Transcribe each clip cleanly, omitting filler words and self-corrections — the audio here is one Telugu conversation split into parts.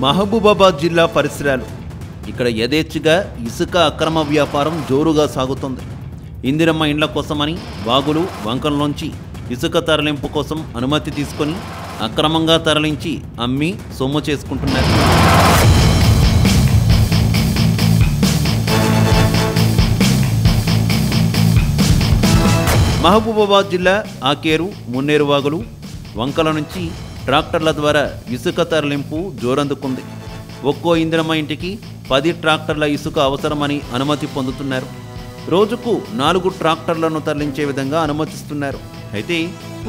మహబూబాబాద్ జిల్లా పరిసరాలు. ఇక్కడ యథేచ్ఛగా ఇసుక అక్రమ వ్యాపారం జోరుగా సాగుతుంది. ఇందిరమ్మ ఇండ్ల కోసమని వాగులు వంకల్లోంచి ఇసుక తరలింపు కోసం అనుమతి తీసుకొని అక్రమంగా తరలించి అమ్మి సొమ్ము చేసుకుంటున్నారు. మహబూబాబాద్ జిల్లా ఆకేరు మున్నేరు వాగులు వంకల నుంచి ట్రాక్టర్ల ద్వారా ఇసుక తరలింపు జోరందుకుంది. ఒక్కో ఇందిరమ్మ ఇంటికి 10 ట్రాక్టర్ల ఇసుక అవసరమని అనుమతి పొందుతున్నారు. రోజుకు 4 ట్రాక్టర్లను తరలించే విధంగా అనుమతిస్తున్నారు. అయితే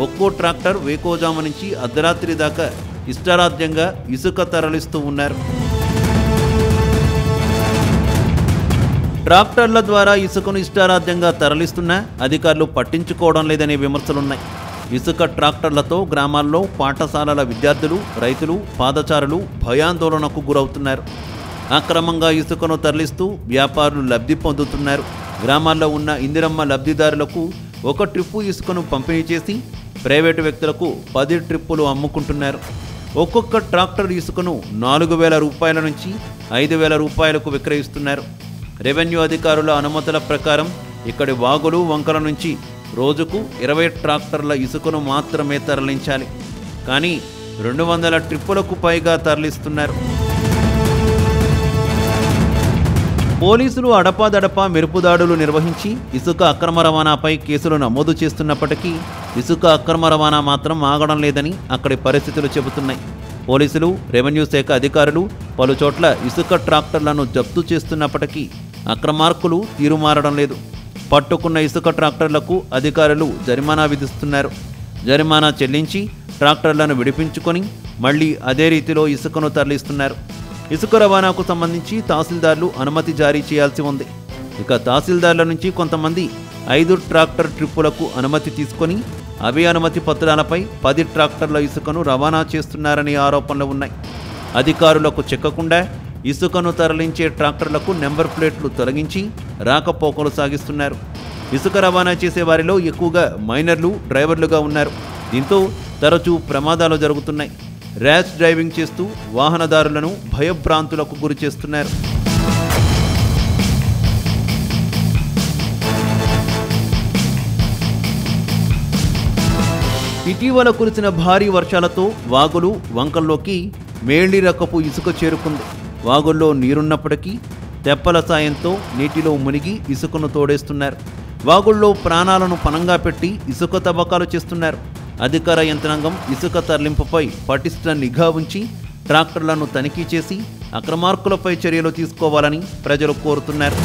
ఒక్కో ట్రాక్టర్ వేకోజాము నుంచి అర్ధరాత్రి దాకా ఇష్టారాజ్యంగా ఇసుక తరలిస్తూ ఉన్నారు. ట్రాక్టర్ల ద్వారా ఇసుకను ఇష్టారాజ్యంగా తరలిస్తున్నా అధికారులు పట్టించుకోవడం లేదనే విమర్శలున్నాయి. ఇసుక ట్రాక్టర్లతో గ్రామాల్లో పాఠశాలల విద్యార్థులు, రైతులు, పాదచారులు భయాందోళనకు గురవుతున్నారు. అక్రమంగా ఇసుకను తరలిస్తూ వ్యాపారులు లబ్ధి పొందుతున్నారు. గ్రామాల్లో ఉన్న ఇందిరమ్మ లబ్ధిదారులకు 1 ట్రిప్పు ఇసుకను పంపిణీ చేసి ప్రైవేటు వ్యక్తులకు 10 ట్రిప్పులు అమ్ముకుంటున్నారు. ఒక్కొక్క ట్రాక్టర్ ఇసుకను 4,000 రూపాయల నుంచి 5,000 రూపాయలకు విక్రయిస్తున్నారు. రెవెన్యూ అధికారుల అనుమతుల ప్రకారం ఇక్కడి వాగులు వంకల నుంచి రోజుకు 20 ట్రాక్టర్ల ఇసుకను మాత్రమే తరలించాలి. కానీ 200 ట్రిప్పులకు పైగా తరలిస్తున్నారు. పోలీసులు అడపాదడపా మెరుపుదాడులు నిర్వహించి ఇసుక అక్రమ రవాణాపై కేసులు నమోదు చేస్తున్నప్పటికీ ఇసుక అక్రమ రవాణా మాత్రం ఆగడం లేదని అక్కడి పరిస్థితులు చెబుతున్నాయి. పోలీసులు, రెవెన్యూ శాఖ అధికారులు పలుచోట్ల ఇసుక ట్రాక్టర్లను జప్తు చేస్తున్నప్పటికీ అక్రమార్కులు తీరుమారడం లేదు. పట్టుకున్న ఇసుక ట్రాక్టర్లకు అధికారులు జరిమానా విధిస్తున్నారు. జరిమానా చెల్లించి ట్రాక్టర్లను విడిపించుకొని మళ్లీ అదే రీతిలో ఇసుకను తరలిస్తున్నారు. ఇసుక రవాణాకు సంబంధించి తహసీల్దార్లు అనుమతి జారీ చేయాల్సి ఉంది. ఇక తహసీల్దార్ల నుంచి కొంతమంది 5 ట్రాక్టర్ ట్రిప్పులకు అనుమతి తీసుకొని అవే అనుమతి పత్రాలపై 10 ట్రాక్టర్ల ఇసుకను రవాణా చేస్తున్నారనే ఆరోపణలు ఉన్నాయి. అధికారులకు చిక్కకుండా ఇసుకను తరలించే ట్రాక్టర్లకు నెంబర్ ప్లేట్లు తొలగించి రాకపోకలు సాగిస్తున్నారు. ఇసుక రవాణా చేసే వారిలో ఎక్కువగా మైనర్లు, డ్రైవర్లుగా ఉన్నారు. దీంతో తరచూ ప్రమాదాలు జరుగుతున్నాయి. ర్యాష్ డ్రైవింగ్ చేస్తూ వాహనదారులను భయభ్రాంతులకు గురి చేస్తున్నారు. ఇటీవల కురిసిన భారీ వర్షాలతో వాగులు వంకల్లోకి మేళ్లి రకపు ఇసుక చేరుకుంది. వాగుల్లో నీరున్నప్పటికీ తెప్పల సాయంతో నీటిలో మునిగి ఇసుకను తోడేస్తున్నారు. వాగుల్లో ప్రాణాలను పణంగా పెట్టి ఇసుక తవ్వకాలు చేస్తున్నారు. అధికార యంత్రాంగం ఇసుక తరలింపుపై పటిష్ట నిఘా ఉంచి ట్రాక్టర్లను తనిఖీ చేసి అక్రమార్కులపై చర్యలు తీసుకోవాలని ప్రజలు కోరుతున్నారు.